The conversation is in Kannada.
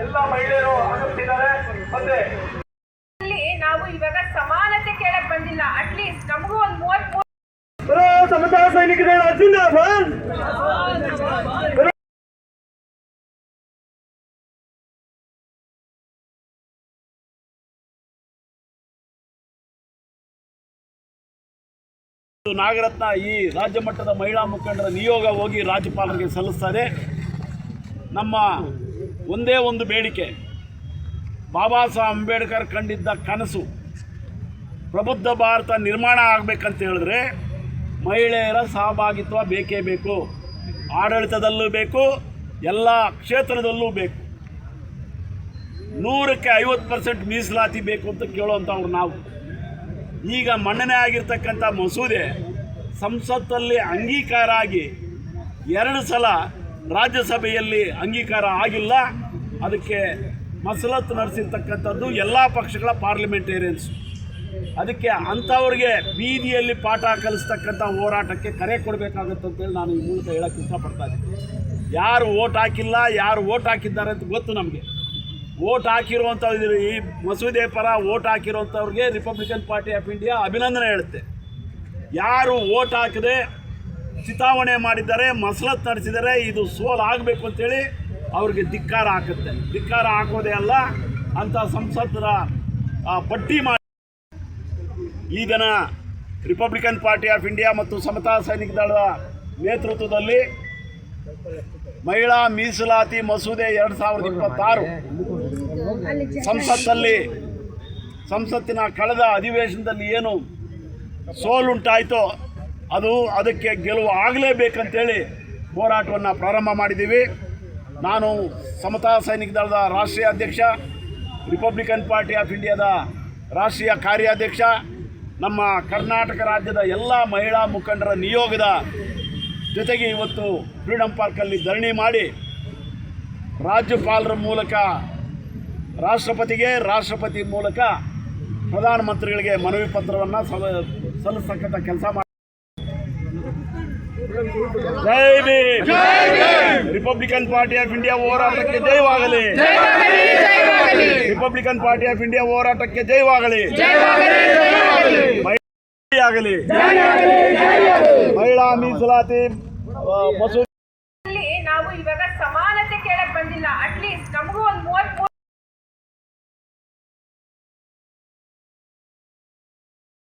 ಎಲ್ಲ ಮಹಿಳೆಯರು ಆಗಮಿಸಿದ್ದಾರೆ. ಮತ್ತೆ ನಾವು ಇವಾಗ ಸಮಾನತೆ ಕೇಳಕ್ ಬಂದಿಲ್ಲ, ಅಟ್ಲೀಸ್ಟ್ ನಮಗೂ ಒಂದು 33 ಸಮತಾ ಸೈನಿಕರ ಜಿಂದಾಬಾದ್. ನಾಗರತ್ನ ಈ ರಾಜ್ಯ ಮಟ್ಟದ ಮಹಿಳಾ ಮುಖಂಡರ ನಿಯೋಗ ಹೋಗಿ ರಾಜ್ಯಪಾಲರಿಗೆ ಸಲ್ಲಿಸ್ತಾರೆ. ನಮ್ಮ ಒಂದೇ ಒಂದು ಬೇಡಿಕೆ, ಬಾಬಾ ಸಾಹೇಬ್ ಅಂಬೇಡ್ಕರ್ ಕಂಡಿದ್ದ ಕನಸು ಪ್ರಬುದ್ಧ ಭಾರತ ನಿರ್ಮಾಣ ಆಗಬೇಕಂತ ಹೇಳಿದ್ರೆ ಮಹಿಳೆಯರ ಸಹಭಾಗಿತ್ವ ಬೇಕೇ ಬೇಕು. ಆಡಳಿತದಲ್ಲೂ ಬೇಕು, ಎಲ್ಲ ಕ್ಷೇತ್ರದಲ್ಲೂ ಬೇಕು. 100ಕ್ಕೆ 50% ಮೀಸಲಾತಿ ಬೇಕು ಅಂತ ಕೇಳುವಂಥವ್ರು ನಾವು. ಈಗ ಮನ್ನಣೆ ಆಗಿರ್ತಕ್ಕಂಥ ಮಸೂದೆ ಸಂಸತ್ತಲ್ಲಿ ಅಂಗೀಕಾರ ಆಗಿ 2 ಸಲ ರಾಜ್ಯಸಭೆಯಲ್ಲಿ ಅಂಗೀಕಾರ ಆಗಿಲ್ಲ. ಅದಕ್ಕೆ ಮಸಲತ್ತು ನಡೆಸಿರ್ತಕ್ಕಂಥದ್ದು ಎಲ್ಲ ಪಕ್ಷಗಳ ಪಾರ್ಲಿಮೆಂಟೇರಿಯನ್ಸ್. ಅದಕ್ಕೆ ಅಂಥವ್ರಿಗೆ ಬೀದಿಯಲ್ಲಿ ಪಾಠ ಕಲಿಸ್ತಕ್ಕಂಥ ಹೋರಾಟಕ್ಕೆ ಕರೆ ಕೊಡಬೇಕಾಗುತ್ತಂತೇಳಿ ನಾನು ಈ ಮೂಲಕ ಹೇಳೋಕ್ಕೆ ಇಷ್ಟಪಡ್ತಾ ಇದ್ದೀನಿ. ಯಾರು ಓಟ್ ಹಾಕಿಲ್ಲ, ಯಾರು ಓಟ್ ಹಾಕಿದ್ದಾರೆ ಅಂತ ಗೊತ್ತು ನಮಗೆ. ಓಟ್ ಹಾಕಿರುವಂಥ ಈ ಮಸೂದೆ ಪರ ಓಟ್ ಹಾಕಿರುವಂಥವ್ರಿಗೆ ರಿಪಬ್ಲಿಕನ್ ಪಾರ್ಟಿ ಆಫ್ ಇಂಡಿಯಾ ಅಭಿನಂದನೆ ಹೇಳುತ್ತೆ. ಯಾರು ಓಟ್ ಹಾಕದೆ ಚಿತಾವಣೆ ಮಾಡಿದ್ದಾರೆ, ಮಸಲತ್ತು ನಡೆಸಿದ್ದಾರೆ, ಇದು ಸೋಲು ಆಗಬೇಕು ಅಂತೇಳಿ ಅವ್ರಿಗೆ ಧಿಕ್ಕಾರ ಹಾಕುತ್ತೆ. ಧಿಕ್ಕಾರ ಹಾಕೋದೇ ಅಲ್ಲ, ಅಂಥ ಸಂಸದರ ಪಟ್ಟಿ ಮಾಡಿ ಈ ದಿನ ರಿಪಬ್ಲಿಕನ್ ಪಾರ್ಟಿ ಆಫ್ ಇಂಡಿಯಾ ಮತ್ತು ಸಮತಾ ಸೈನಿಕ ದಳದ ನೇತೃತ್ವದಲ್ಲಿ ಮಹಿಳಾ ಮೀಸಲಾತಿ ಮಸೂದೆ 2026 ಸಂಸತ್ತಿನ ಕಳೆದ ಅಧಿವೇಶನದಲ್ಲಿ ಏನು ಸೋಲುಂಟಾಯಿತೋ ಅದಕ್ಕೆ ಗೆಲುವು ಆಗಲೇಬೇಕಂತೇಳಿ ಹೋರಾಟವನ್ನು ಪ್ರಾರಂಭ ಮಾಡಿದ್ದೀವಿ. ನಾನು ಸಮತಾ ಸೈನಿಕ ದಳದ ರಾಷ್ಟ್ರೀಯ ಅಧ್ಯಕ್ಷ, ರಿಪಬ್ಲಿಕನ್ ಪಾರ್ಟಿ ಆಫ್ ಇಂಡಿಯಾದ ರಾಷ್ಟ್ರೀಯ ಕಾರ್ಯಾಧ್ಯಕ್ಷ, ನಮ್ಮ ಕರ್ನಾಟಕ ರಾಜ್ಯದ ಎಲ್ಲ ಮಹಿಳಾ ಮುಖಂಡರ ನಿಯೋಗದ ಜೊತೆಗೆ ಇವತ್ತು ಫ್ರೀಡಂ ಪಾರ್ಕಲ್ಲಿ ಧರಣಿ ಮಾಡಿ ರಾಜ್ಯಪಾಲರ ಮೂಲಕ ರಾಷ್ಟ್ರಪತಿ ಮೂಲಕ ಪ್ರಧಾನಮಂತ್ರಿಗಳಿಗೆ ಮನವಿ ಪತ್ರವನ್ನು ಸಲ್ಲಿಸ್ತಕ್ಕಂಥ ಕೆಲಸ ಮಾಡಿ. ಜೈ Bhim. Republican Party of India ಹೋರಾಟಕ್ಕೆ ಜಯವಾಗಲಿ. ರಿಪಬ್ಲಿಕನ್ ಪಾರ್ಟಿ ಆಫ್ ಇಂಡಿಯಾ ಹೋರಾಟಕ್ಕೆ ಜಯವಾಗಲಿ. ಆಗಲಿ ಮಹಿಳಾ ಮೀಸಲಾತಿ ಮಸೂದೆ ನಾವು ಇವಾಗ ಸಮಾನತೆ ಕೇಳಕ್ ಬಂದಿಲ್ಲ, ಅಟ್ಲೀಸ್ಟ್ ನಮಗೂ ಒಂದು 33